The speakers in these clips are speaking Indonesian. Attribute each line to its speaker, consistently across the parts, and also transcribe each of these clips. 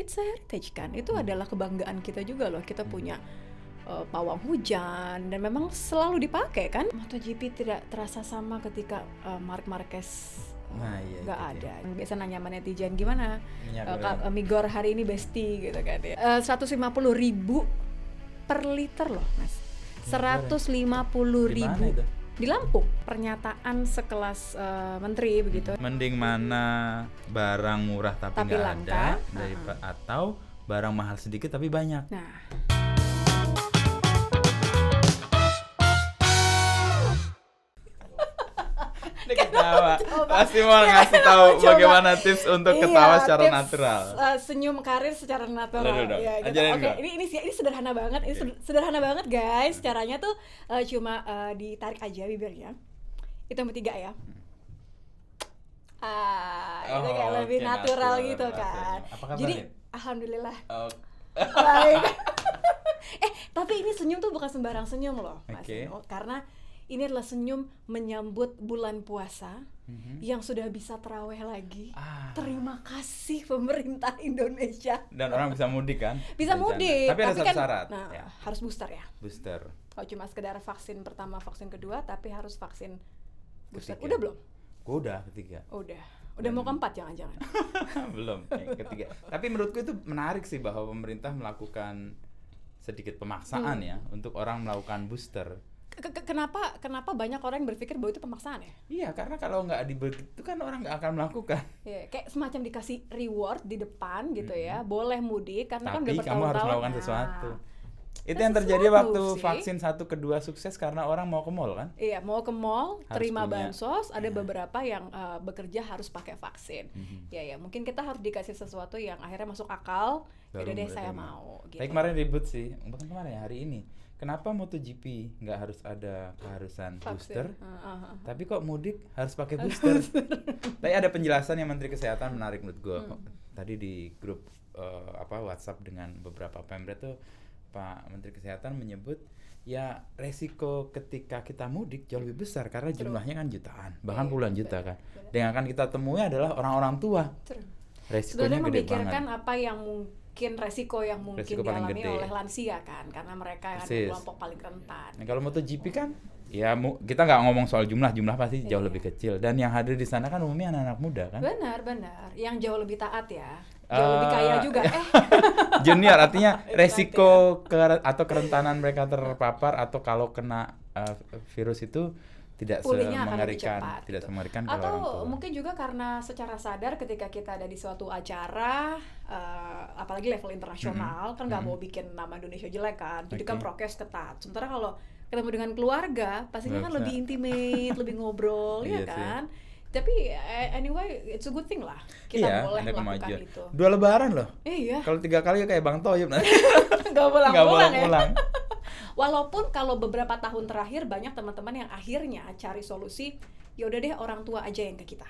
Speaker 1: it's a heritage kan, itu adalah kebanggaan kita juga loh, kita punya pawang hujan dan memang selalu dipakai kan. MotoGP tidak terasa sama ketika Marc Marquez nggak ada. Biasa nanya sama netizen gimana Migor hari ini besti gitu kan ya. 150.000 per liter loh mas, 150.000 di Lampung. Pernyataan sekelas menteri begitu.
Speaker 2: Mending mana barang murah tapi nggak ada atau barang mahal sedikit tapi banyak.
Speaker 1: Nah,
Speaker 2: ini ketawa. Pasti mau ngasih tahu bagaimana tips untuk ketawa secara natural.
Speaker 1: Senyum karir secara natural.
Speaker 2: Ya, gitu.
Speaker 1: Oke, ini sederhana banget. Ini sederhana banget guys. Caranya tuh cuma ditarik aja bibirnya. Itu yang bertiga ya. Itu kayak lebih natural gitu kan. Jadi alhamdulillah. Baik. Tapi ini senyum tuh bukan sembarang senyum loh, Mas. Karena ini adalah senyum menyambut bulan puasa yang sudah bisa tarawih lagi. Terima kasih pemerintah Indonesia.
Speaker 2: Dan orang bisa mudik kan?
Speaker 1: Bisa mudik.
Speaker 2: Tapi ada satu syarat.
Speaker 1: Nah, harus booster ya.
Speaker 2: Booster.
Speaker 1: Kalau cuma sekedar vaksin pertama, vaksin kedua, tapi harus vaksin booster. Udah belum?
Speaker 2: Gua udah ketiga.
Speaker 1: Udah mau keempat jangan-jangan.
Speaker 2: Belum, ketiga. Tapi menurutku itu menarik sih bahwa pemerintah melakukan sedikit pemaksaan ya untuk orang melakukan booster.
Speaker 1: Kenapa banyak orang yang berpikir bahwa itu pemaksaan ya?
Speaker 2: Iya, karena kalau nggak itu kan orang nggak akan melakukan.
Speaker 1: Iya, kayak semacam dikasih reward di depan gitu ya, boleh mudik karena
Speaker 2: tapi
Speaker 1: kan udah
Speaker 2: kamu harus melakukan sesuatu. Itu yang terjadi waktu vaksin 1 kedua sukses karena orang mau ke mall kan? Iya,
Speaker 1: mau ke mall, terima bansos, ada beberapa yang bekerja harus pakai vaksin. Ya, mungkin kita harus dikasih sesuatu yang akhirnya masuk akal. Yaudah deh saya mau. Gitu.
Speaker 2: Tapi kemarin ribut sih, bukan kemarin ya, hari ini. Kenapa MotoGP nggak harus ada keharusan booster, tapi kok mudik harus pakai booster? Tapi ada penjelasan yang Menteri Kesehatan menarik menurut gue. Tadi di grup WhatsApp dengan beberapa pemret tuh Pak Menteri Kesehatan menyebut ya resiko ketika kita mudik jauh lebih besar karena jumlahnya kan jutaan, bahkan puluhan juta kan. Dan yang akan kita temui adalah orang-orang tua. Resikonya gede banget.
Speaker 1: Memikirkan apa yang mungkin resiko yang mungkin dialami oleh lansia kan, karena mereka kan kelompok paling rentan.
Speaker 2: Nah, kalau MotoGP kan ya kita nggak ngomong soal jumlah pasti jauh lebih kecil, dan yang hadir di sana kan umumnya anak-anak muda kan.
Speaker 1: Benar yang jauh lebih taat ya, jauh lebih kaya juga.
Speaker 2: Junior artinya resiko atau kerentanan mereka terpapar atau kalau kena virus itu tidak semengerikan kalau
Speaker 1: atau
Speaker 2: orang tua.
Speaker 1: Mungkin juga karena secara sadar ketika kita ada di suatu acara apalagi level internasional kan nggak mau bikin nama Indonesia jelek kan, jadi kan prokes ketat. Sementara kalau ketemu dengan keluarga pastinya kan lebih intimate, lebih ngobrol ya kan. Tapi anyway it's a good thing lah kita boleh melakukan itu.
Speaker 2: 2 lebaran loh.
Speaker 1: Iya.
Speaker 2: Kalau 3 kali kayak Bang Toyib nanti.
Speaker 1: Nggak pulang. Walaupun kalau beberapa tahun terakhir banyak teman-teman yang akhirnya cari solusi, ya udah deh orang tua aja yang ke kita.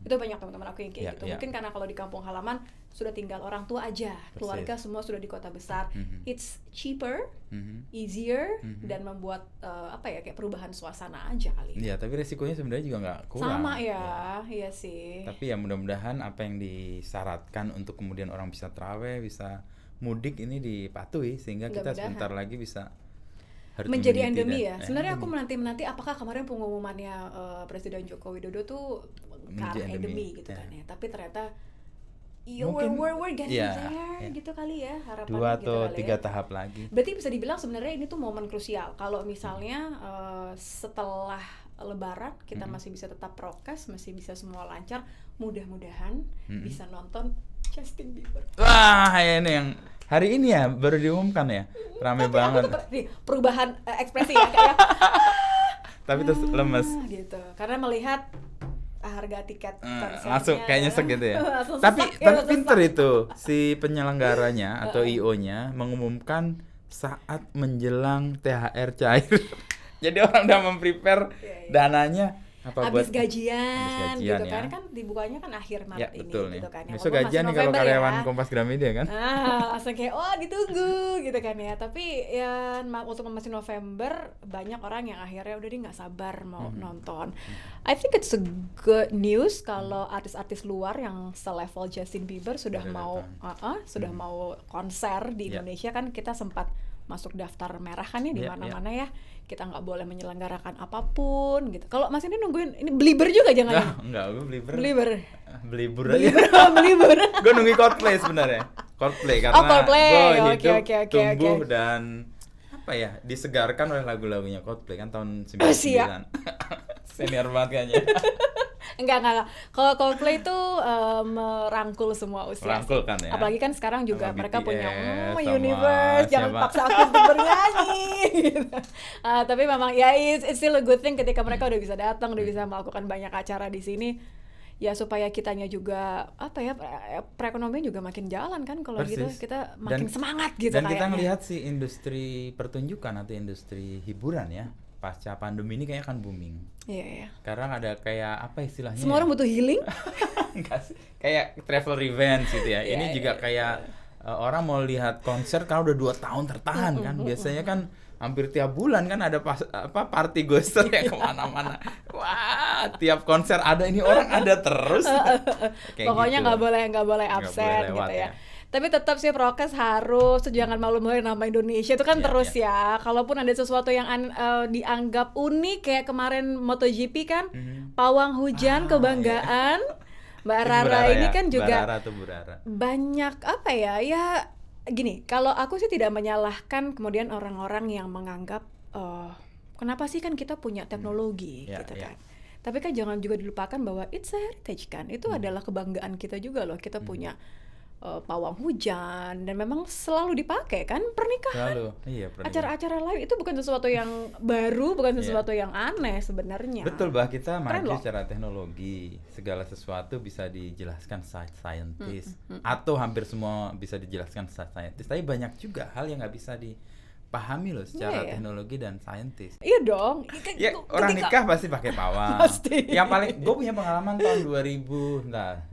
Speaker 1: Itu banyak teman-teman aku yang kayak gitu. Mungkin karena kalau di kampung halaman sudah tinggal orang tua aja, keluarga semua sudah di kota besar. It's cheaper, easier, dan membuat kayak perubahan suasana aja kali.
Speaker 2: Iya, tapi resikonya sebenarnya juga nggak kurang.
Speaker 1: Sama ya, iya sih.
Speaker 2: Tapi ya mudah-mudahan apa yang disyaratkan untuk kemudian orang bisa tarawih, bisa mudik ini dipatuhi sehingga kita sebentar lagi bisa
Speaker 1: menjadi endemi ya. Sebenarnya aku menanti apakah kemarin pengumumannya Presiden Joko Widodo tuh ke arah endemi gitu kan ya. Tapi ternyata we're getting there gitu kali ya, harapannya
Speaker 2: 2 atau 3 tahap lagi.
Speaker 1: Berarti bisa dibilang sebenarnya ini tuh momen krusial. Kalau misalnya setelah Lebaran kita masih bisa tetap prokes, masih bisa semua lancar, mudah-mudahan bisa nonton Justin Bieber.
Speaker 2: Wah, ini yang hari ini ya baru diumumkan ya, rame banget.
Speaker 1: Perubahan ekspresi ya kayak.
Speaker 2: Tapi terus lemes.
Speaker 1: Gitu. Karena melihat harga tiket
Speaker 2: langsung kayak nyesek gitu ya. Tapi pinter itu si penyelenggaranya atau IO-nya mengumumkan saat menjelang THR cair. Jadi orang udah memprepare dananya
Speaker 1: habis gajian gitu
Speaker 2: ya.
Speaker 1: kan dibukanya kan akhir Maret ini
Speaker 2: betul
Speaker 1: gitu kan.
Speaker 2: Besok gajian nih kalau karyawan Kompas Gramedia kan.
Speaker 1: Langsung kayak ditunggu gitu kan ya. Tapi ya untuk masih November banyak orang yang akhirnya udah nggak sabar mau nonton. I think it's a good news kalau artis-artis luar yang selevel Justin Bieber sudah mau konser di Indonesia. Kan kita sempat masuk daftar merah kan ya di mana-mana ya. Kita nggak boleh menyelenggarakan apapun gitu. Kalau Mas ini nungguin ini Belieber juga jangan?
Speaker 2: Enggak, gue Belieber
Speaker 1: aja. Belieber.
Speaker 2: Gue nungguin Coldplay sebenarnya. Coldplay karena gue hidup tumbuh dan apa ya disegarkan oleh lagu-lagunya Coldplay kan tahun 99. Senior banget kayaknya.
Speaker 1: Enggak. Kalau Coldplay itu merangkul semua usia.
Speaker 2: Merangkul kan ya.
Speaker 1: Apalagi kan sekarang juga
Speaker 2: sama
Speaker 1: mereka
Speaker 2: BTS,
Speaker 1: punya
Speaker 2: sama
Speaker 1: universe, jangan
Speaker 2: siapa?
Speaker 1: paksa aku untuk bernyanyi. Gitu. Tapi memang ya it's still a good thing ketika mereka udah bisa datang, udah bisa melakukan banyak acara di sini. Ya supaya kitanya juga perekonomian juga makin jalan kan kalau gitu kita makin semangat gitu
Speaker 2: dan
Speaker 1: kayaknya.
Speaker 2: Kita ngelihat si industri pertunjukan atau industri hiburan ya pasca pandemi ini kayaknya kan booming.
Speaker 1: Iya.
Speaker 2: Sekarang ada kayak apa istilahnya?
Speaker 1: Semua orang butuh healing.
Speaker 2: Enggak sih. Kayak travel revenge gitu ya. Ini juga kayak orang mau lihat konser kalau udah 2 tahun tertahan kan. Biasanya kan hampir tiap bulan kan ada party ghoster yang kemana-mana. Wah, tiap konser ada ini orang ada terus.
Speaker 1: Pokoknya nggak
Speaker 2: gitu.
Speaker 1: boleh absen gitu ya. Tapi tetap sih prokes harus, jangan malu-maluin nama Indonesia itu kan terus ya. Kalaupun ada sesuatu yang dianggap unik kayak kemarin MotoGP kan, pawang hujan kebanggaan. Mbak Rara ini kan juga banyak ya gini, kalau aku sih tidak menyalahkan kemudian orang-orang yang menganggap kenapa sih kan kita punya teknologi gitu kan. Tapi kan jangan juga dilupakan bahwa it's a heritage kan. Itu adalah kebanggaan kita juga loh. Kita punya pawang hujan dan memang selalu dipakai kan pernikahan.
Speaker 2: Pernikahan.
Speaker 1: Acara-acara live itu bukan sesuatu yang baru, bukan sesuatu yang aneh sebenarnya.
Speaker 2: Betul, bah kita maju secara teknologi. Segala sesuatu bisa dijelaskan scientist atau hampir semua bisa dijelaskan scientist. Tapi banyak juga hal yang nggak bisa dipahami loh secara teknologi dan saintis.
Speaker 1: Iya dong.
Speaker 2: Orang nikah pasti pakai pawang.
Speaker 1: Pasti.
Speaker 2: Yang paling gue punya pengalaman tahun 2009.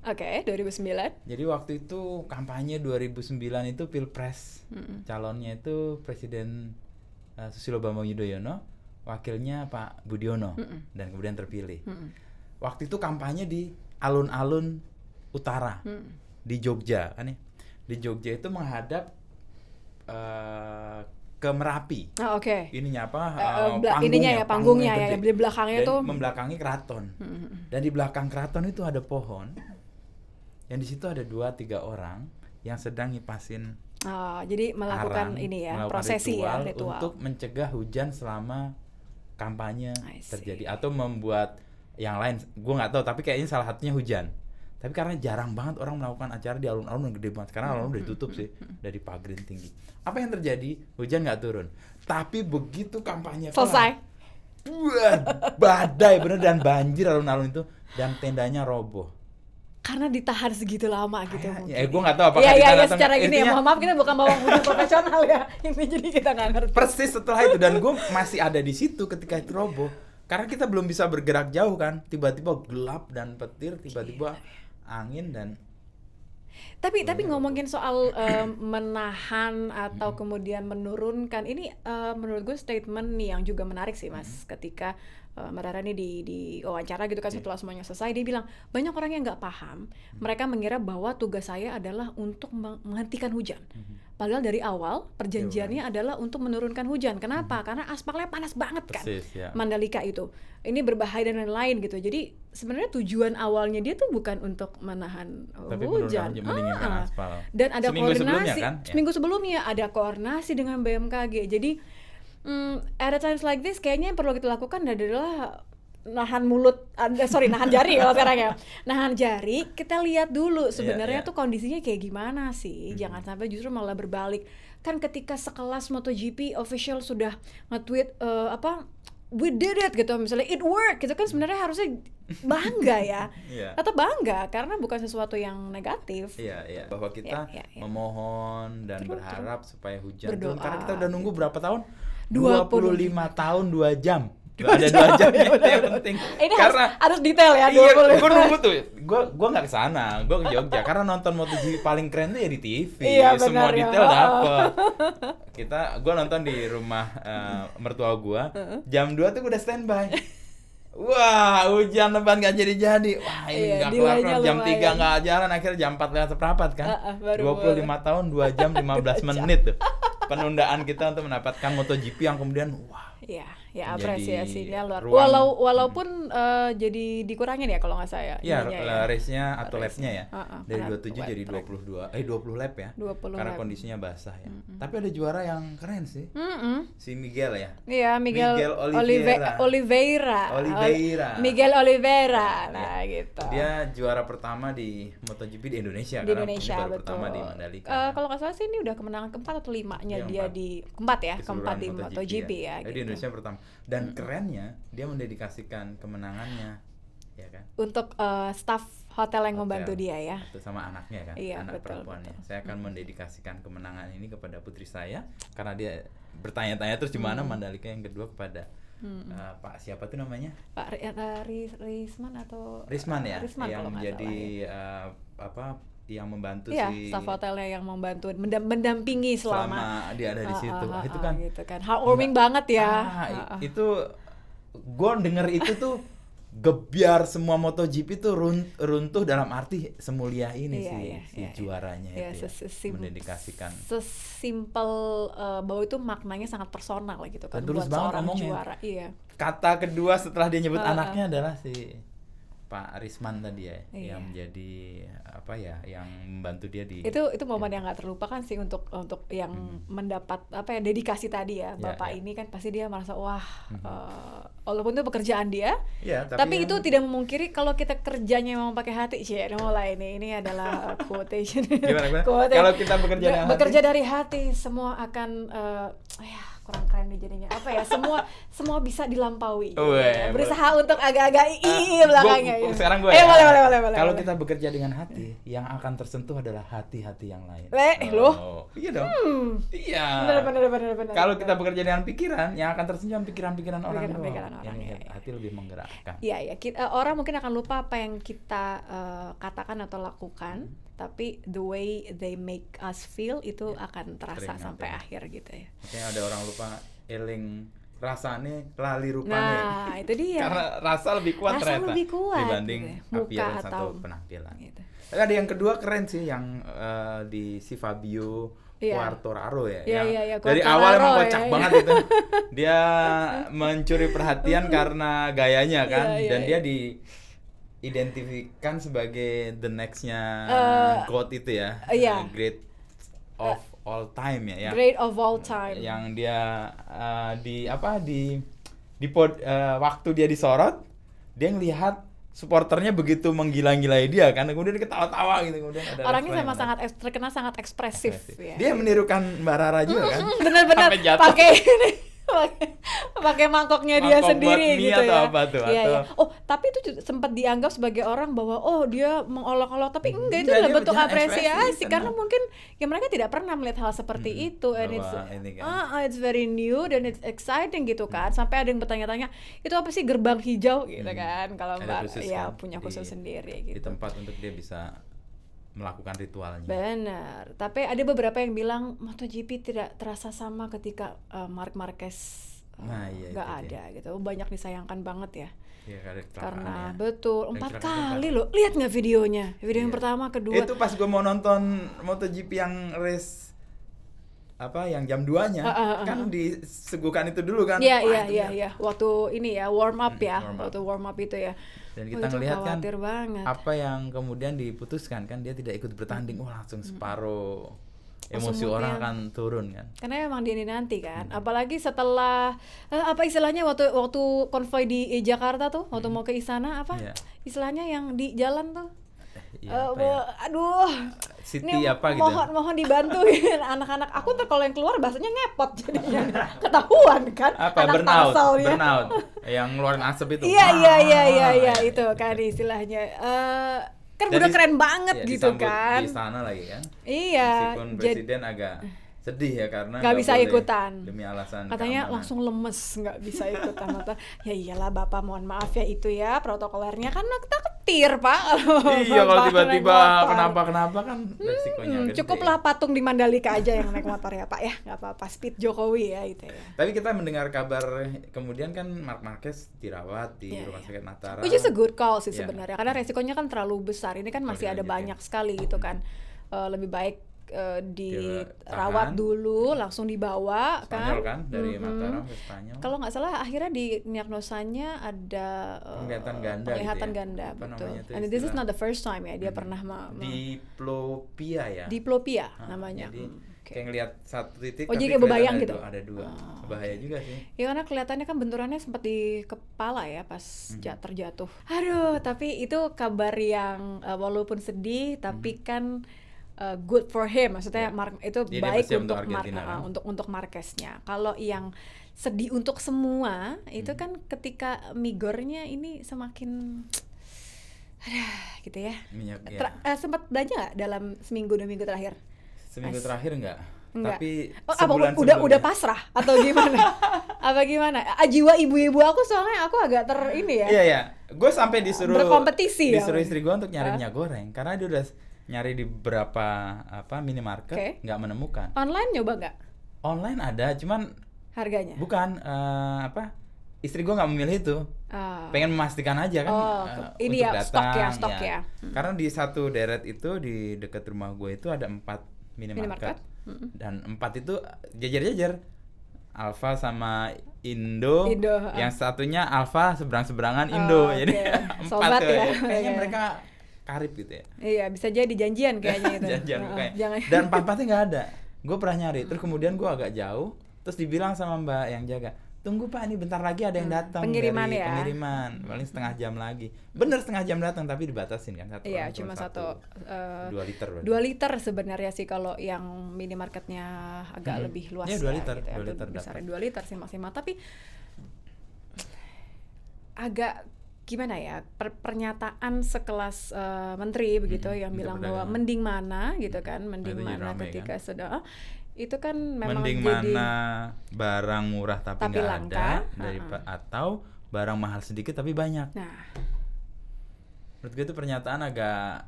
Speaker 1: Oke, 2009.
Speaker 2: Jadi waktu itu kampanye 2009 itu Pilpres. Calonnya itu Presiden Susilo Bambang Yudhoyono, wakilnya Pak Budiono dan kemudian terpilih. Waktu itu kampanye di alun-alun utara di Jogja kan ya. Di Jogja itu menghadap ke Merapi. Ininya
Speaker 1: panggungnya ya, di belakangnya tuh
Speaker 2: membelakangi keraton. Dan di belakang keraton itu ada pohon. Yang di situ ada 2-3 orang yang sedang ngipasin
Speaker 1: jadi melakukan prosesi ritual
Speaker 2: untuk mencegah hujan selama kampanye terjadi atau membuat yang lain. Gue nggak tahu, tapi kayaknya salah satunya hujan. Tapi karena jarang banget orang melakukan acara di alun-alun yang gede banget. Sekarang alun-alun udah ditutup sih dari pagerin tinggi. Apa yang terjadi? Hujan nggak turun. Tapi begitu kampanye
Speaker 1: selesai,
Speaker 2: badai bener dan banjir alun-alun itu dan tendanya roboh.
Speaker 1: Karena ditahan segitu lama gitu mungkin.
Speaker 2: Gue nggak tahu apakah
Speaker 1: ditahan secara gini ya. Mohon maaf kita bukan bawang hujan profesional ya. Ini jadi kita nggak ngerti.
Speaker 2: Persis setelah itu dan gue masih ada di situ ketika itu roboh. Karena kita belum bisa bergerak jauh kan. Tiba-tiba gelap dan petir, tiba-tiba angin dan
Speaker 1: tapi ngomongin soal menahan atau kemudian menurunkan ini menurut gue statement nih yang juga menarik sih Mas. Ketika Mbak Rara ini di wawancara gitu kan setelah semuanya selesai, dia bilang banyak orang yang nggak paham, mereka mengira bahwa tugas saya adalah untuk menghentikan hujan. Padahal dari awal perjanjiannya adalah untuk menurunkan hujan. Kenapa? Karena aspalnya panas banget kan. Mandalika itu. Ini berbahaya dan lain-lain gitu. Jadi sebenarnya tujuan awalnya dia tuh bukan untuk menahan hujan.
Speaker 2: Aspal.
Speaker 1: Dan ada koordinasi.
Speaker 2: Seminggu
Speaker 1: sebelumnya ada koordinasi dengan BMKG. Jadi at a times like this kayaknya yang perlu kita lakukan adalah nahan jari kalau sekarang ya. Nahan jari, kita lihat dulu sebenarnya tuh kondisinya kayak gimana sih. Jangan sampai justru malah berbalik. Kan ketika sekelas MotoGP official sudah nge-tweet we did it gitu, misalnya it worked gitu kan, sebenarnya harusnya bangga ya. Atau bangga karena bukan sesuatu yang negatif.
Speaker 2: Bahwa kita memohon dan berharap supaya hujan turun. Karena kita udah nunggu
Speaker 1: gitu.
Speaker 2: berapa tahun? 25 tahun 2 jam. Ada 2 jam itu yang penting.
Speaker 1: Ini
Speaker 2: karena
Speaker 1: harus detail ya.
Speaker 2: Iya, gue nunggu tuh. Gue nggak ke sana, gue ke Jogja. Karena nonton MotoGP paling keren tuh ya di TV.
Speaker 1: Iya,
Speaker 2: semua
Speaker 1: benar,
Speaker 2: detail
Speaker 1: ya.
Speaker 2: dapet. Gue nonton di rumah mertua gue. Jam 2 tuh gue udah standby. Wah, hujan lebat nggak jadi. Wah, ini nggak kelar. Jam 3 nggak jalan, akhirnya jam 4 lewat seperempat kan. 25 tahun, 2 jam 15 menit tuh. Penundaan kita untuk mendapatkan MotoGP yang kemudian wah.
Speaker 1: Iya, ya apresiasinya luar. Walaupun jadi dikurangin ya kalau nggak saya.
Speaker 2: Iya, race-nya atau lap-nya ya. Dari 27 jadi 20 lap ya.
Speaker 1: 20
Speaker 2: karena
Speaker 1: lap.
Speaker 2: kondisinya basah ya. Tapi ada juara yang keren sih. Si Miguel ya.
Speaker 1: Iya, Miguel Oliveira. Nah, gitu.
Speaker 2: Dia juara pertama di MotoGP di Indonesia.
Speaker 1: Di Indonesia,
Speaker 2: ini baru
Speaker 1: betul.
Speaker 2: pertama di Mandalika.
Speaker 1: Kalau nggak salah sih ini udah kemenangan keempat atau 5-nya dia di keempat di MotoGP ya.
Speaker 2: Di Indonesia pertama. Dan kerennya dia mendedikasikan kemenangannya, ya kan?
Speaker 1: Untuk staf hotel yang membantu dia ya.
Speaker 2: Itu sama anaknya kan,
Speaker 1: iya,
Speaker 2: anak perempuannya. Saya akan mendedikasikan kemenangan ini kepada putri saya karena dia bertanya-tanya terus di mana Mandalika yang kedua kepada Pak siapa tuh namanya?
Speaker 1: Pak Risman atau
Speaker 2: Risman ya,
Speaker 1: Risman,
Speaker 2: yang menjadi yang membantu
Speaker 1: staf hotelnya yang membantu mendampingi selama
Speaker 2: dia ada di situ. Itu kan
Speaker 1: gitu kan heartwarming banget ya.
Speaker 2: Itu gue denger itu tuh gebiar semua MotoGP tuh runtuh dalam arti semulia ini juaranya itu mendedikasikan.
Speaker 1: Sesimpel bahwa itu maknanya sangat personal gitu kan buat seorang juara. Iya.
Speaker 2: Kata kedua setelah dia nyebut anaknya adalah si Pak Risman tadi ya, yang menjadi yang membantu dia di
Speaker 1: itu momen yang nggak terlupakan sih untuk yang mendapat dedikasi tadi ya bapak ini kan pasti dia merasa wah walaupun itu pekerjaan dia tapi itu tidak memungkiri kalau kita kerjanya memang pakai hati sih mulai ini adalah quotation.
Speaker 2: Gimana? Kalau kita bekerja
Speaker 1: dari hati semua akan kurang keren nih jadinya semua bisa dilampaui. Berusaha untuk agak-agak belakangnya.
Speaker 2: Sekarang gue boleh. Kalau kita bekerja dengan hati, yang akan tersentuh adalah hati-hati yang lain. Iya dong. Iya.
Speaker 1: Benar.
Speaker 2: Kalau kita bekerja dengan pikiran, yang akan tersentuh pikiran-pikiran orang doang. Hati lebih menggerakkan.
Speaker 1: Iya. Orang mungkin akan lupa apa yang kita katakan atau lakukan. Tapi the way they make us feel itu akan terasa sampai akhir gitu ya.
Speaker 2: Makanya ada orang lupa eling rasanya lali rupanya.
Speaker 1: Nah, itu dia.
Speaker 2: Karena rasa lebih kuat ternyata dibanding
Speaker 1: gitu. Muka
Speaker 2: atau penampilan. Gitu. Tapi ada yang kedua keren sih yang di si Fabio Quartararo ya.
Speaker 1: Iya,
Speaker 2: dari awal emang kocak banget itu. Dia mencuri perhatian karena gayanya kan dan dia identifikan sebagai the next-nya GOAT itu ya. Great of all time ya.
Speaker 1: Great of all time.
Speaker 2: Yang dia waktu dia disorot, dia ngelihat supporternya begitu menggila-gilai dia kan, kemudian ketawa-tawa gitu, kemudian ada
Speaker 1: orangnya terkenal sangat ekspresif. Ya.
Speaker 2: Dia menirukan Mbak Rara juga kan.
Speaker 1: Benar-benar pakai mangkoknya dia sendiri gitu ya. Iya. Oh, tapi itu sempat dianggap sebagai orang bahwa dia mengolok-olok, tapi enggak, itu adalah bentuk apresiasi karena mungkin mereka tidak pernah melihat hal seperti itu, and it's very new dan it's exciting gitu kan. Sampai ada yang bertanya-tanya, itu apa sih gerbang hijau gitu kan, kalau Mbak punya khusus sendiri gitu.
Speaker 2: Di tempat untuk dia bisa melakukan ritualnya.
Speaker 1: Benar. Tapi ada beberapa yang bilang MotoGP tidak terasa sama ketika Marc Marquez nggak ada gitu. Banyak disayangkan banget ya. Karena betul 4 kali loh. Lihat nggak videonya? Video yang pertama, kedua.
Speaker 2: Itu pas gue mau nonton MotoGP yang race yang jam 2-nya kan disuguhkan itu dulu kan.
Speaker 1: Iya. Waktu ini ya warm up ya. Waktu warm up itu ya.
Speaker 2: Dan kita ngelihat kan apa yang kemudian diputuskan kan, dia tidak ikut bertanding, langsung separuh emosi orang akan turun kan.
Speaker 1: Karena memang dia ini nanti kan, apalagi setelah istilahnya waktu konvoy di Jakarta tuh, waktu mau ke Istana istilahnya yang di jalan tuh.
Speaker 2: City
Speaker 1: ini
Speaker 2: apa gitu.
Speaker 1: Mohon dibantuin anak-anak. Aku tuh kalau yang keluar bahasanya ngepot jadinya. Ketahuan kan.
Speaker 2: Burnout. Yang ngeluarin asap itu.
Speaker 1: Iya itu kan istilahnya. Kan udah keren banget gitu kan.
Speaker 2: Di sana lagi kan.
Speaker 1: Iya.
Speaker 2: Meskipun presiden agak sedih ya karena
Speaker 1: nggak bisa ikutan
Speaker 2: demi alasan
Speaker 1: katanya
Speaker 2: keamanan.
Speaker 1: Langsung lemes nggak bisa ikutan. Ya iyalah Bapak, mohon maaf ya itu ya protokolernya kan kita ketir Pak.
Speaker 2: Iya kalau tiba-tiba kenapa kan resikonya gede.
Speaker 1: Cukuplah patung di Mandalika aja yang naik motor ya Pak ya, nggak apa-apa, speed Jokowi ya itu ya.
Speaker 2: Tapi kita mendengar kabar kemudian kan Marc Marquez dirawat di rumah sakit Mataram.
Speaker 1: Which is a good call sih sebenarnya karena resikonya kan terlalu besar. Ini kan masih ada banyak sekali gitu kan. Lebih baik dirawat dulu, langsung dibawa
Speaker 2: Spanyol kan dari Mataram ke Spanyol.
Speaker 1: Kalau nggak salah akhirnya di diagnosanya ada penglihatan ganda, betul. And this is not the first time ya dia pernah
Speaker 2: diplopia ya.
Speaker 1: Diplopia namanya.
Speaker 2: Jadi kayak ngelihat satu titik
Speaker 1: jadi kayak bebayang gitu.
Speaker 2: Ada dua. Bahaya juga sih.
Speaker 1: Ya karena kelihatannya kan benturannya sempat di kepala ya pas terjatuh. Aduh, tapi itu kabar yang walaupun sedih tapi kan good for him, maksudnya itu baik untuk Marquez-nya. Kalau yang sedih untuk semua itu kan ketika Migornya ini semakin gitu ya. Sempat belanja nggak dalam seminggu 2 minggu terakhir?
Speaker 2: Seminggu terakhir enggak. Tapi
Speaker 1: udah pasrah atau gimana? Apa gimana? Jiwa ibu-ibu aku soalnya aku agak ini ya.
Speaker 2: Iya. Gue sampai disuruh
Speaker 1: berkompetisi
Speaker 2: istri gue untuk nyari minyak goreng karena dia udah nyari di beberapa minimarket nggak menemukan.
Speaker 1: Online nyoba nggak?
Speaker 2: Online ada, cuman
Speaker 1: harganya?
Speaker 2: Bukan istri gue nggak memilih itu. Pengen memastikan aja kan
Speaker 1: ini
Speaker 2: untuk
Speaker 1: ya,
Speaker 2: datang.
Speaker 1: stok ya.
Speaker 2: Karena di satu deret itu di dekat rumah gue itu ada 4 minimarket. Dan 4 itu jajar-jajar. Alfa sama Indo yang satunya Alfa seberang-seberangan Indo. Jadi 4
Speaker 1: sobat ya.
Speaker 2: Kayaknya mereka karib gitu ya.
Speaker 1: Iya, bisa jadi janjian kayaknya itu.
Speaker 2: Janjian dan 4-4-nya nggak ada. Gue pernah nyari, terus kemudian gue agak jauh, terus dibilang sama mbak yang jaga, tunggu Pak, ini bentar lagi ada yang datang
Speaker 1: pengiriman
Speaker 2: dari pengiriman, paling setengah jam lagi. Bener setengah jam datang, tapi dibatasin kan satu.
Speaker 1: Iya, cuma
Speaker 2: 2 liter.
Speaker 1: 2 liter sebenarnya sih kalau yang minimarketnya agak lebih luas.
Speaker 2: Iya, 2 liter,
Speaker 1: gitu
Speaker 2: 2 liter
Speaker 1: dapat. 2 liter sih maksimal, tapi agak gimana ya, pernyataan sekelas menteri begitu yang bilang bahwa mending mana gitu kan, mending mana ketika sudah itu kan memang
Speaker 2: mending
Speaker 1: jadi
Speaker 2: mana barang murah tapi nggak ada atau barang mahal sedikit tapi banyak.
Speaker 1: Nah,
Speaker 2: menurut gue itu pernyataan agak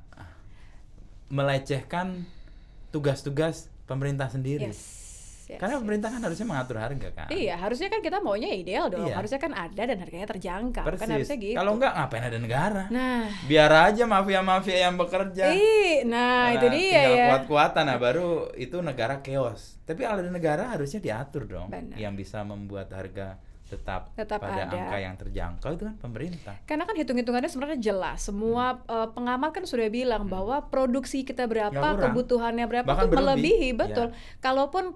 Speaker 2: melecehkan tugas-tugas pemerintah sendiri. Karena pemerintah kan harusnya mengatur harga kan.
Speaker 1: Iya, harusnya kan kita maunya ideal dong. Iya. Harusnya kan ada dan harganya terjangkau.
Speaker 2: Persis.
Speaker 1: Kan harusnya gitu.
Speaker 2: Kalau enggak ngapain ada negara?
Speaker 1: Nah,
Speaker 2: biar aja mafia-mafia yang bekerja.
Speaker 1: Nah, itu dia
Speaker 2: tinggal
Speaker 1: ya.
Speaker 2: Kuat-kuatan, baru itu negara chaos. Tapi kalau ada negara harusnya diatur dong.
Speaker 1: Benar.
Speaker 2: Yang bisa membuat harga tetap
Speaker 1: ada.
Speaker 2: pada angka yang terjangkau itu kan pemerintah.
Speaker 1: Karena kan hitung-hitungannya sebenarnya jelas. Semua pengamat kan sudah bilang bahwa produksi kita berapa, kebutuhannya berapa itu melebihi, betul. Ya. Kalaupun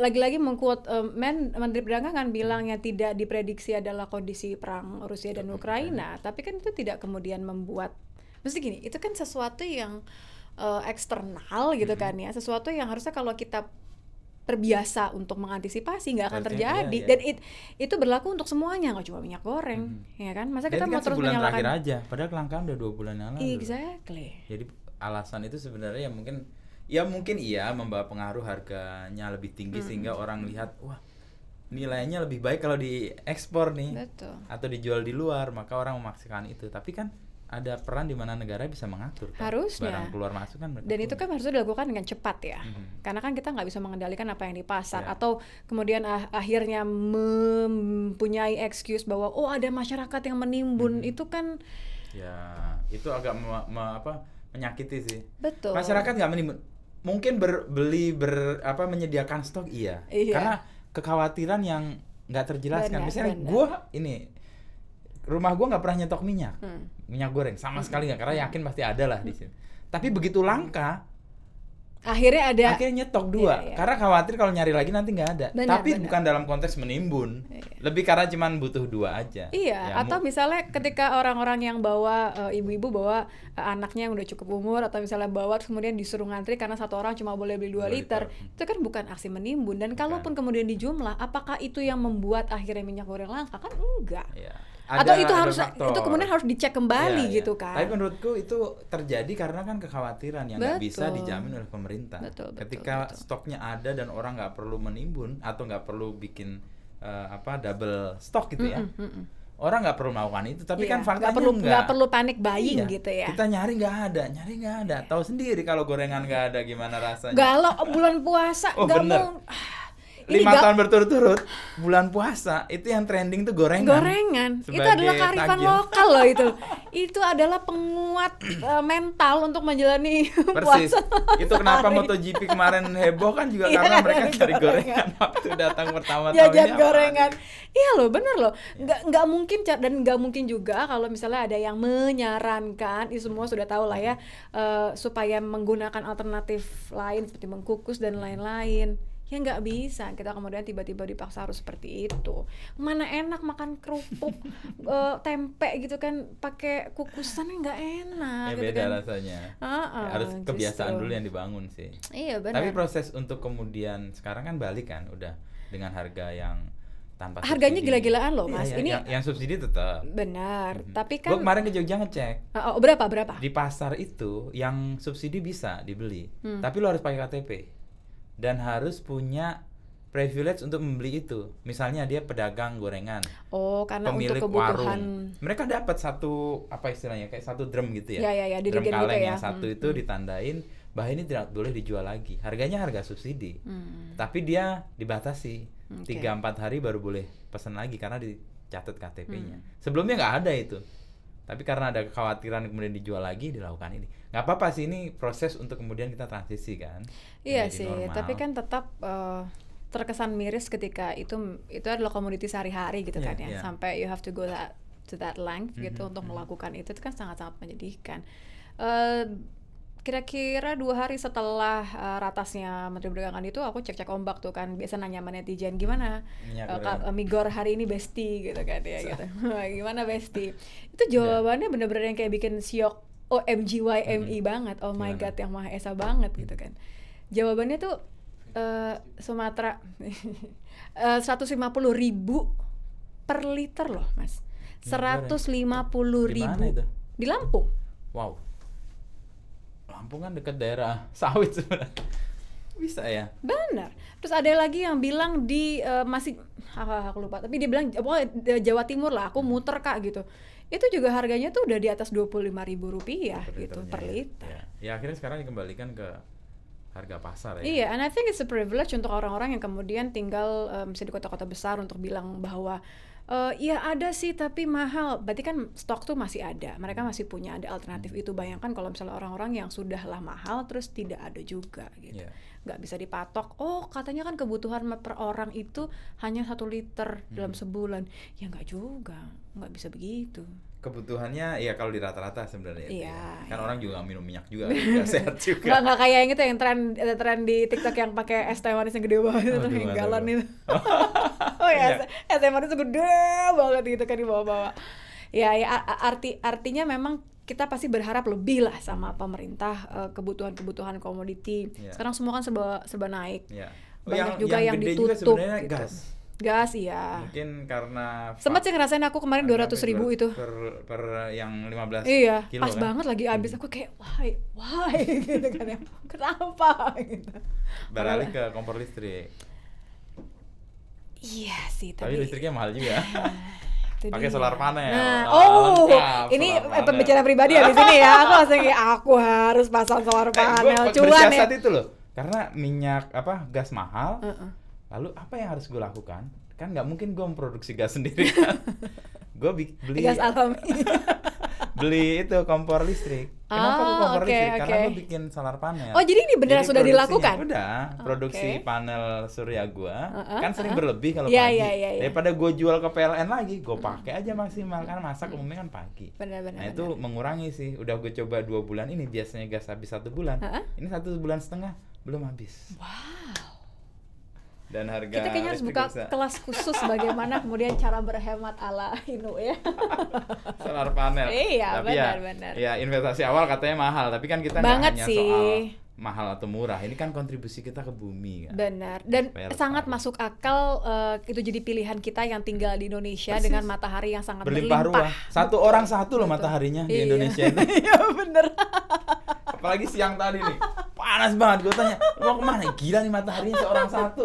Speaker 1: lagi-lagi mengquote Menteri Perdagangan bilang yang tidak diprediksi adalah kondisi perang Rusia dan Ukraina, tapi kan itu tidak kemudian membuat, mesti gini, itu kan sesuatu yang eksternal gitu kan ya, sesuatu yang harusnya kalau kita terbiasa untuk mengantisipasi nggak akan terjadi. Dan itu berlaku untuk semuanya, nggak cuma minyak goreng, ya kan? Masa kita mau terus menyalahkan
Speaker 2: terakhir aja, padahal kelangkaan udah 2 bulan yang lalu.
Speaker 1: Exactly.
Speaker 2: Jadi alasan itu sebenarnya mungkin iya membawa pengaruh harganya lebih tinggi sehingga orang lihat wah nilainya lebih baik kalau diekspor nih.
Speaker 1: Betul.
Speaker 2: Atau dijual di luar, maka orang memaksakan itu. Tapi kan ada peran di mana negara bisa mengatur kan?
Speaker 1: Harusnya
Speaker 2: barang keluar masuk kan
Speaker 1: dan itu kan harusnya dilakukan dengan cepat ya, karena kan kita nggak bisa mengendalikan apa yang di pasar atau kemudian akhirnya mempunyai excuse bahwa ada masyarakat yang menimbun. Itu kan
Speaker 2: ya itu agak menyakiti sih.
Speaker 1: Betul.
Speaker 2: Masyarakat nggak menimbun, mungkin menyediakan stok iya. Karena kekhawatiran yang nggak terjelaskan. Misalnya gue rumah gue nggak pernah nyetok minyak goreng sama sekali nggak, karena yakin pasti ada lah di sini. Tapi begitu langka, akhirnya nyetok 2 karena khawatir kalau nyari lagi nanti nggak ada. Tapi bukan dalam konteks menimbun, lebih karena cuman butuh 2 aja.
Speaker 1: Iya, atau misalnya ketika orang-orang yang bawa ibu-ibu bawa anaknya yang udah cukup umur, atau misalnya bawa kemudian disuruh ngantri karena satu orang cuma boleh beli 2 liter. Itu kan bukan aksi menimbun. Dan kalaupun kemudian dijumlah, apakah itu yang membuat akhirnya minyak goreng langka? Kan enggak. Atau itu kemudian harus dicek kembali gitu kan.
Speaker 2: Tapi menurutku itu terjadi karena kan kekhawatiran yang nggak bisa dijamin oleh pemerintah. Ketika stoknya ada dan orang nggak perlu menimbun atau nggak perlu bikin double stok gitu ya. Orang nggak perlu melakukan itu, tapi kan faktanya nggak
Speaker 1: perlu panik buying gitu ya.
Speaker 2: Kita nyari nggak ada. Tahu sendiri kalau gorengan nggak ada gimana rasanya.
Speaker 1: Galau bulan puasa nggak mau.
Speaker 2: 5 tahun berturut-turut bulan puasa itu yang trending tuh gorengan.
Speaker 1: Itu adalah kearifan lokal loh itu. Itu adalah penguat mental untuk menjalani puasa.
Speaker 2: Itu kenapa MotoGP kemarin heboh kan juga karena mereka cari gorengan waktu datang pertama tahun
Speaker 1: ini. Gorengan. Iya loh, bener loh. Nggak mungkin dan nggak mungkin juga kalau misalnya ada yang menyarankan, ini semua sudah tahu lah ya, supaya menggunakan alternatif lain seperti mengkukus dan lain-lain. Ya nggak bisa, kita kemudian tiba-tiba dipaksa harus seperti itu. Mana enak makan kerupuk tempe gitu kan pakai kukusan, nggak enak.
Speaker 2: Ya gitu beda kan rasanya. Harus kebiasaan dulu yang dibangun sih.
Speaker 1: Iya benar.
Speaker 2: Tapi proses untuk kemudian sekarang kan balik kan, udah dengan harga yang tanpa
Speaker 1: harganya subsidi. Gila-gilaan loh mas.
Speaker 2: Ini yang subsidi tetap.
Speaker 1: Benar. Tapi kan.
Speaker 2: Gue kemarin ke Jogja ngecek.
Speaker 1: Berapa?
Speaker 2: Di pasar itu yang subsidi bisa dibeli, tapi lo harus pakai KTP. Dan harus punya privilege untuk membeli itu. Misalnya dia pedagang gorengan.
Speaker 1: Karena
Speaker 2: pemilik
Speaker 1: untuk kebutuhan
Speaker 2: warung. Mereka dapat satu apa istilahnya kayak satu drum gitu ya.
Speaker 1: Ya,
Speaker 2: drum kaleng
Speaker 1: gitu
Speaker 2: yang satu itu ditandain bahwa ini tidak boleh dijual lagi. Harganya harga subsidi. Tapi dia dibatasi 3-4 hari baru boleh pesan lagi karena dicatat KTP-nya. Sebelumnya nggak ada itu. Tapi karena ada kekhawatiran kemudian dijual lagi, dilakukan ini. Nggak apa-apa sih, ini proses untuk kemudian kita transisi kan.
Speaker 1: Iya sih, normal. Tapi kan tetap terkesan miris ketika itu adalah komoditi sehari-hari gitu kan ya. Sampai you have to go to that length gitu untuk melakukan itu kan sangat-sangat menyedihkan. Kira-kira 2 hari setelah ratasnya Menteri Perdagangan itu, aku cek-cek ombak tuh kan, biasa nanya sama netizen gimana Migor hari ini Besti gitu kan ya gitu. Gimana Besti? Itu jawabannya bener-bener yang kayak bikin syok, OMGYME banget, oh my god yang Maha Esa banget gitu kan. Jawabannya tuh Sumatera 150.000 per liter loh mas. 150.000 di Lampung.
Speaker 2: Wow. Lampung kan dekat daerah sawit sebenarnya. Bisa ya?
Speaker 1: Benar. Terus ada lagi yang bilang di masih aku lupa, tapi dia bilang Jawa Timur lah, aku muter kak gitu. Itu juga harganya tuh udah di atas Rp25.000 gitu per liter.
Speaker 2: Ya akhirnya sekarang dikembalikan ke harga pasar ya.
Speaker 1: Iya, and I think it's a privilege untuk orang-orang yang kemudian tinggal misalnya di kota-kota besar untuk bilang bahwa ya ada sih tapi mahal. Berarti kan stok tuh masih ada. Mereka masih punya ada alternatif itu. Bayangkan kalau misalnya orang-orang yang sudahlah mahal terus tidak ada juga gitu. Nggak bisa dipatok. Oh katanya kan kebutuhan per orang itu hanya 1 liter dalam sebulan. Ya nggak juga. Nggak bisa begitu.
Speaker 2: Kebutuhannya ya kalau di rata-rata sebenarnya kan orang juga nggak minum minyak juga,
Speaker 1: nggak
Speaker 2: sehat juga.
Speaker 1: Nggak kayak yang itu yang tren di TikTok yang pakai es teh manis yang gede banget itu yang galon itu. Es teh manis gede banget gitu kan dibawa-bawa. Ya artinya memang kita pasti berharap lebih lah sama pemerintah, kebutuhan komoditi. Sekarang semua kan serba naik. Banyak juga yang ditutup gitu. Gas iya.
Speaker 2: Mungkin karena
Speaker 1: sempat sih ngerasain aku kemarin 200.000 itu
Speaker 2: per yang 15 kilo
Speaker 1: pas
Speaker 2: kan?
Speaker 1: banget lagi habis. Aku kayak why gitu kan ya, kenapa gitu.
Speaker 2: Beralih ke kompor listrik.
Speaker 1: Iya sih
Speaker 2: tapi listriknya mahal juga. Pakai solar panel.
Speaker 1: Ini pembicaraan pribadi ya di sini ya. Aku langsung kayak aku harus pasang solar panel. Cuan ya.
Speaker 2: Itu loh. Karena minyak gas mahal. Lalu apa yang harus gue lakukan? Kan nggak mungkin gue memproduksi gas sendiri kan. Gue beli
Speaker 1: gas alami.
Speaker 2: Beli itu kompor listrik. Kenapa kompor listrik? Karena gue bikin solar panel.
Speaker 1: Oh jadi ini benar sudah dilakukan?
Speaker 2: Udah, produksi panel surya gue kan sering berlebih kalau pagi. Daripada gue jual ke PLN lagi, gue pakai aja maksimal karena masak umumnya kan pagi.
Speaker 1: Benar.
Speaker 2: Nah itu mengurangi sih. Udah gue coba 2 bulan ini, biasanya gas habis 1 bulan. Ini 1,5 bulan belum habis.
Speaker 1: Wow.
Speaker 2: Dan harga
Speaker 1: kita kayaknya harus buka kelas khusus bagaimana kemudian cara berhemat ala Inu ya.
Speaker 2: Solar panel.
Speaker 1: Iya, benar.
Speaker 2: Ya investasi awal katanya mahal, tapi kan kita
Speaker 1: nggak hanya
Speaker 2: soal mahal atau murah. Ini kan kontribusi kita ke bumi kan.
Speaker 1: Benar. Dan sangat masuk akal itu jadi pilihan kita yang tinggal di Indonesia. Persis. Dengan matahari yang sangat berlimpah ruah.
Speaker 2: Satu orang satu loh mataharinya di Indonesia itu.
Speaker 1: Iya bener.
Speaker 2: Apalagi siang tadi nih, panas banget. Gue tanya, mau kemana? Gila nih mataharinya seorang satu.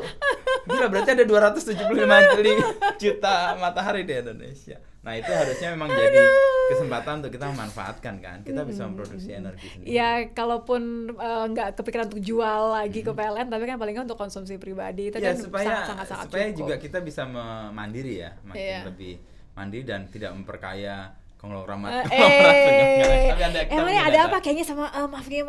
Speaker 2: Gila, berarti ada 275 juta matahari di Indonesia. Nah itu harusnya memang jadi kesempatan untuk kita memanfaatkan kan. Kita bisa memproduksi energi sendiri.
Speaker 1: Ya kalaupun nggak kepikiran untuk jual lagi ke PLN, tapi kan paling nggak untuk konsumsi pribadi itu
Speaker 2: ya,
Speaker 1: kan sangat-sangat
Speaker 2: supaya
Speaker 1: cukup.
Speaker 2: juga kita bisa mandiri ya, makin lebih mandiri dan tidak memperkaya konglomerat.
Speaker 1: Emangnya ada apa kayaknya sama mafia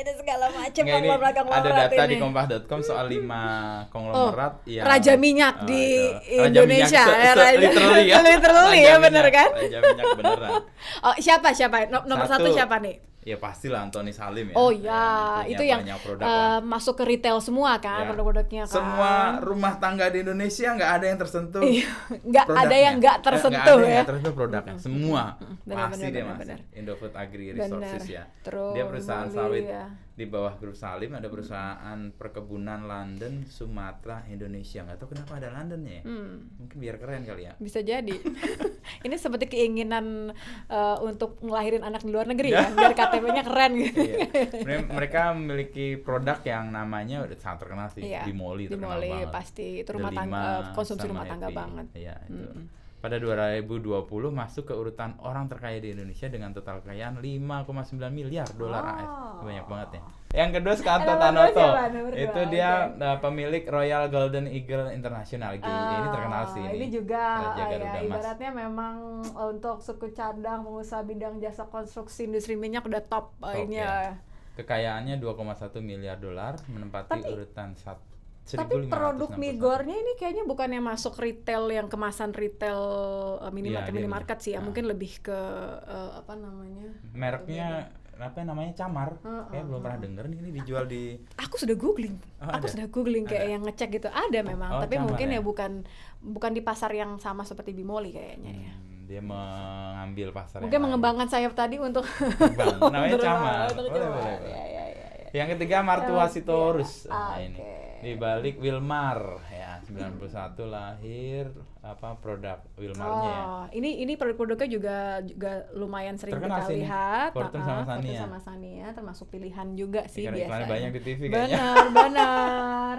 Speaker 1: dan segala macam konglomerat.
Speaker 2: Ada data di kompas.com soal 5 konglomerat yang
Speaker 1: Raja Minyak di Indonesia. Literally ya benar kan?
Speaker 2: Raja Minyak beneran.
Speaker 1: Oh, siapa? Nomor satu siapa nih?
Speaker 2: Ya pastilah Antoni Salim ya.
Speaker 1: Oh ya, itu yang masuk ke retail semua kan, produk-produknya kan.
Speaker 2: Semua rumah tangga di Indonesia nggak ada yang tersentuh.
Speaker 1: Nggak ada yang nggak tersentuh ya.
Speaker 2: Nggak tersentuh produknya, semua pasti dia masuk. Indofood Agri Resources ya.
Speaker 1: Terus,
Speaker 2: dia perusahaan sawit di bawah grup Salim, ada perusahaan perkebunan London, Sumatera, Indonesia. Nggak tahu kenapa ada Londonnya ya. Mungkin biar keren kali ya.
Speaker 1: Bisa jadi. Ini seperti keinginan untuk ngelahirin anak di luar negeri ya, biar KTP-nya keren gitu.
Speaker 2: Iya. Mereka memiliki produk yang namanya udah sangat terkenal sih, Bimoli terkenal banget.
Speaker 1: Pasti itu rumah tangga, konsumsi rumah tangga banget.
Speaker 2: Iya, itu. Pada 2020 masuk ke urutan orang terkaya di Indonesia dengan total kekayaan 5,9 miliar dolar AS. Banyak banget ya. Yang kedua Sukanto Tanoto. Itu dia pemilik Royal Golden Eagle International. Ini terkenal sih ini.
Speaker 1: Ini juga ya, ibaratnya memang untuk suku cadang pengusaha bidang jasa konstruksi industri minyak udah top ini ya.
Speaker 2: Kekayaannya 2,1 miliar dolar, menempati urutan 1.
Speaker 1: Tapi produk Migornya ini kayaknya bukannya masuk retail yang kemasan retail minimarket sih ya, mungkin lebih ke apa namanya?
Speaker 2: Mereknya apa namanya Camar? Kayak belum pernah denger nih, ini dijual di.
Speaker 1: Aku sudah googling. Kayak yang ngecek gitu. Ada memang, tapi Camar, mungkin ya bukan di pasar yang sama seperti Bimoli kayaknya ya.
Speaker 2: Dia mengambil pasar.
Speaker 1: Mungkin mengembangkan sayap tadi untuk
Speaker 2: namanya Camar. Boleh. Yang ketiga Martua Sitorus. Ini di balik Wilmar ya, 91 lahir produk Wilmarnya ya.
Speaker 1: Ini produk-produknya juga lumayan sering terkenal kita lihat.
Speaker 2: Fortune
Speaker 1: sama Sania termasuk pilihan juga sih biasanya.
Speaker 2: Banyak di TV kayaknya.
Speaker 1: Benar.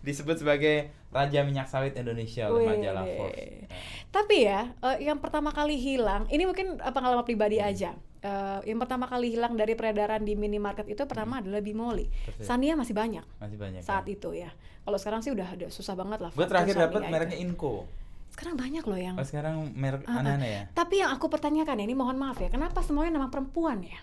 Speaker 2: Disebut sebagai Raja Minyak Sawit Indonesia oleh majalah Forbes.
Speaker 1: Tapi ya, yang pertama kali hilang, ini mungkin pengalaman pribadi aja. Yang pertama kali hilang dari peredaran di minimarket itu pertama adalah Bimoli. Sania masih banyak saat itu ya. Kalau sekarang sih udah susah banget lah.
Speaker 2: Gue terakhir dapat mereknya Inco.
Speaker 1: Sekarang banyak loh yang.
Speaker 2: Sekarang merek aneh-aneh ya.
Speaker 1: Tapi yang aku pertanyakan ya, ini mohon maaf ya, kenapa semuanya nama perempuan ya?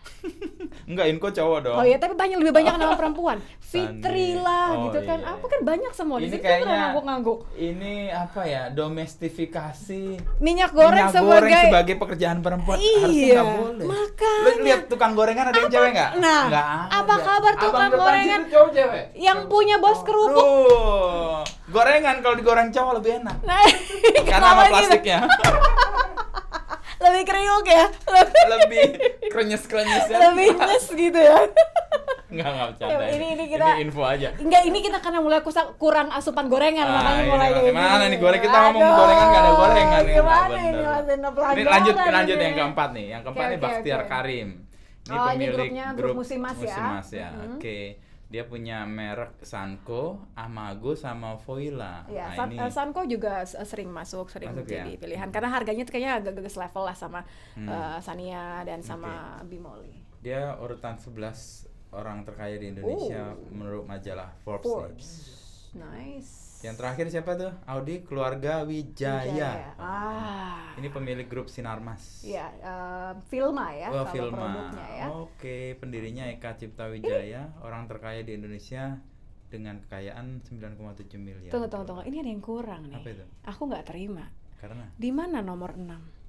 Speaker 2: Enggak, Inco cowok dong.
Speaker 1: Oh ya, tapi lebih banyak nama perempuan. Fitri lah gitu kan. Apa kan banyak semua di
Speaker 2: sini.
Speaker 1: Ini kayaknya ngangguk-ngangguk.
Speaker 2: Ini apa ya? Domestifikasi
Speaker 1: minyak goreng
Speaker 2: sebagai pekerjaan perempuan. Harusnya enggak boleh.
Speaker 1: Makanya.
Speaker 2: Lu lihat tukang gorengan ada yang cewek enggak?
Speaker 1: Nah,
Speaker 2: enggak.
Speaker 1: Apa kabar tukang gorengan?
Speaker 2: Cowok cewek.
Speaker 1: Yang punya bos kerupuk.
Speaker 2: Gorengan kalau digoreng cowok lebih enak. Karena sama plastiknya.
Speaker 1: Lebih kriuk ya.
Speaker 2: Lebih krenyes-krenyes ya.
Speaker 1: Lebih nyes gitu ya.
Speaker 2: Enggak bercanda.
Speaker 1: Ini
Speaker 2: info aja.
Speaker 1: Enggak, ini kita karena mulai kurang asupan gorengan makanya mulai kayak gini.
Speaker 2: Mana nih goreng, kita ngomong gorengan enggak ada gorengan nih.
Speaker 1: Gimana ini Mas?
Speaker 2: Ini lanjut yang keempat nih. Yang keempat nih Bakhtiar Karim. Ini pemilik grup Musimas ya. Oke. Dia punya merek Sanko, Amago, sama Voila.
Speaker 1: Ya, Sanko juga sering jadi pilihan karena harganya tuh kayaknya agak level lah sama Sania dan sama Bimoli.
Speaker 2: Dia urutan 11 orang terkaya di Indonesia menurut majalah Forbes.
Speaker 1: Nice.
Speaker 2: Yang terakhir siapa tuh? Audi Keluarga Wijaya. Ini pemilik grup Sinarmas.
Speaker 1: Iya, Filma ya,
Speaker 2: Filma.
Speaker 1: Produknya ya.
Speaker 2: Oke, pendirinya Eka Cipta Wijaya, orang terkaya di Indonesia dengan kekayaan 9,7 miliar.
Speaker 1: Tunggu. Ini ada yang kurang nih.
Speaker 2: Apa itu?
Speaker 1: Aku nggak terima.
Speaker 2: Karena?
Speaker 1: Di mana nomor 6?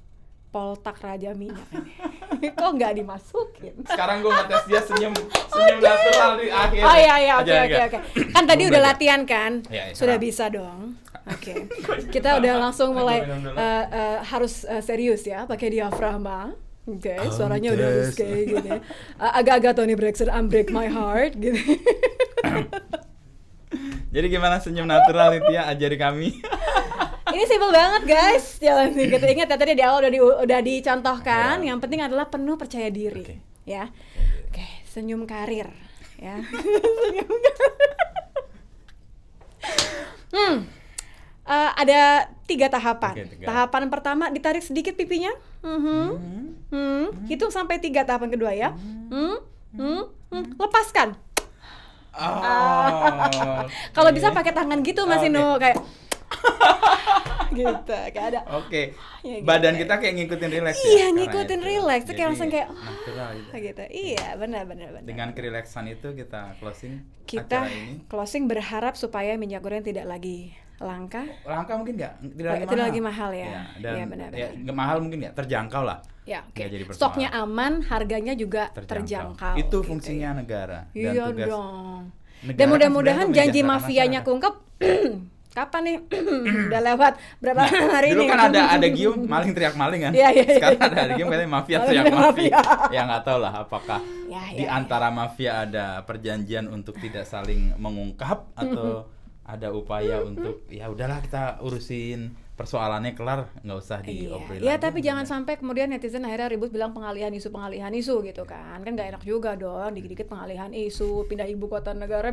Speaker 1: Poltak Raja Minyak ini. Kok nggak dimasukin?
Speaker 2: Sekarang gue ngetes dia senyum natural di akhir.
Speaker 1: Oh iya, oke. Kan tadi udah latihan kan?
Speaker 2: Ya,
Speaker 1: sudah bisa dong. Oke. Kita udah langsung mulai harus serius ya, pakai diafragma Oke, suaranya udah harus kayak gini. Agak-agak Toni Braxton, Unbreak My Heart gitu.
Speaker 2: Jadi gimana senyum natural Nitya, ajari kami.
Speaker 1: Ini simple banget guys, jangan kita ingat ya tadi di awal udah dicontohkan. Yang penting adalah penuh percaya diri, ya. Oke, senyum karir, ya. Senyum karir. Ada 3 tahapan. Tahapan pertama ditarik sedikit pipinya, hitung sampai 3 tahapan kedua ya. Lepaskan. Kalau bisa pakai tangan gitu Mas Ino, kayak gitu, kayak ada.
Speaker 2: Ya, gitu. Badan kita kayak ngikutin relax ya.
Speaker 1: Iya, ngikutin relax, kayak langsung kayak
Speaker 2: natural
Speaker 1: gitu. Iya, benar.
Speaker 2: Dengan kerelaksan itu kita closing
Speaker 1: kita
Speaker 2: acara ini.
Speaker 1: Closing berharap supaya minyak goreng tidak lagi langka.
Speaker 2: Langka mungkin nggak?
Speaker 1: Tidak lagi mahal ya.
Speaker 2: Dan
Speaker 1: benar.
Speaker 2: Nggak mahal mungkin ya, terjangkau lah.
Speaker 1: Ya, stoknya aman, harganya juga terjangkau.
Speaker 2: Itu fungsinya negara. Dan
Speaker 1: iya
Speaker 2: tugas
Speaker 1: dong.
Speaker 2: negara
Speaker 1: Dan mudah-mudahan
Speaker 2: kan
Speaker 1: janji mafianya keungkap. Kapan nih? Udah lewat berapa hari
Speaker 2: dulu
Speaker 1: ini?
Speaker 2: Dulu kan ada gium maling teriak maling kan?
Speaker 1: Iya.
Speaker 2: Sekarang ada gium katanya mafia teriak mafia. Ya nggak tahu lah apakah di antara mafia ada perjanjian untuk tidak saling mengungkap atau ada upaya untuk ya udahlah kita urusin persoalannya kelar, nggak usah diobrolin.
Speaker 1: Iya, tapi jangan sampai kemudian netizen akhirnya ribut bilang pengalihan isu gitu kan nggak enak juga dong, dikit-dikit pengalihan isu, pindah ibu kota negara,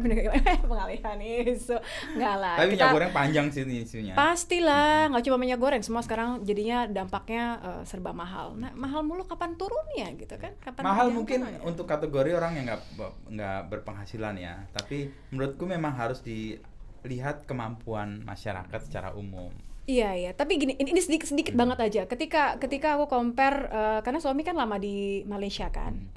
Speaker 1: pengalihan isu, nggak lah.
Speaker 2: Tapi minyak goreng panjang sih isunya.
Speaker 1: Pastilah, nggak cuma minyak goreng, semua sekarang jadinya dampaknya serba mahal. Nah, mahal mulu kapan turunnya gitu kan? Kapan
Speaker 2: mahal mungkin untuk kategori orang yang nggak berpenghasilan ya, tapi menurutku memang harus dilihat kemampuan masyarakat secara umum.
Speaker 1: Iya, tapi gini, ini sedikit banget aja. Ketika aku compare, karena suami kan lama di Malaysia kan,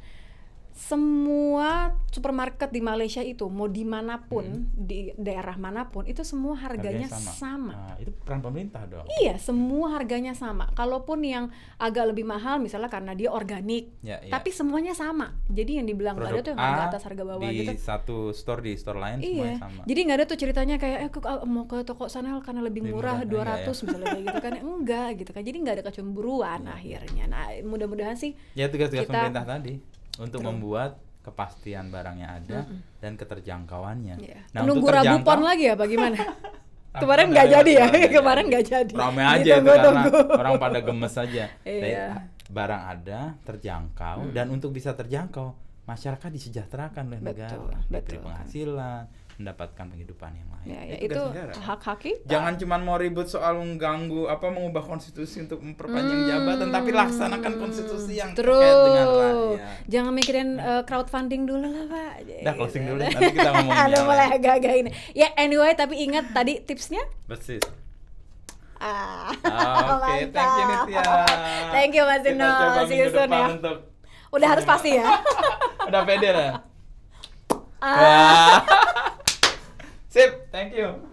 Speaker 1: semua supermarket di Malaysia itu mau dimanapun, di daerah manapun, itu semua harganya sama.
Speaker 2: Nah, itu peran pemerintah dong.
Speaker 1: Iya, semua harganya sama. Kalaupun yang agak lebih mahal, misalnya karena dia organik, tapi semuanya sama. Jadi yang dibilang nggak ada tuh yang harga atas harga bawah gitu.
Speaker 2: Di satu store, di store lain semuanya sama.
Speaker 1: Jadi nggak ada tuh ceritanya kayak mau ke toko sana karena lebih murah 200 misalnya kayak gitu kan. Enggak gitu kan. Jadi nggak ada kecemburuan akhirnya. Nah, mudah-mudahan sih
Speaker 2: ya tugas-tugas pemerintah tadi untuk membuat kepastian barangnya ada dan keterjangkauannya.
Speaker 1: Nah, nunggu Rabu Pon lagi ya bagaimana? Kemarin nggak jadi ya, kemarin nggak jadi.
Speaker 2: Ramai aja itu karena orang pada gemes aja. Barang ada, terjangkau, dan untuk bisa terjangkau masyarakat disejahterakan oleh negara, diberi penghasilan, mendapatkan penghidupan yang lain.
Speaker 1: Itu hak-hak kita.
Speaker 2: Jangan cuma mau ribut soal mengganggu mengubah konstitusi untuk memperpanjang jabatan, tapi laksanakan konstitusi yang terkait dengan rakyat.
Speaker 1: Jangan mikirin crowdfunding dulu lah, Pak.
Speaker 2: Udah closing dulu, nanti kita ngomongin.
Speaker 1: Ada mulai agak-agak ini. Ya anyway, tapi ingat tadi tipsnya.
Speaker 2: Persis.
Speaker 1: Oke,
Speaker 2: thank you Nitya.
Speaker 1: Thank you Mas Dino. See you soon ya. Udah harus pasti ya.
Speaker 2: Udah pede lah. Sip, thank you.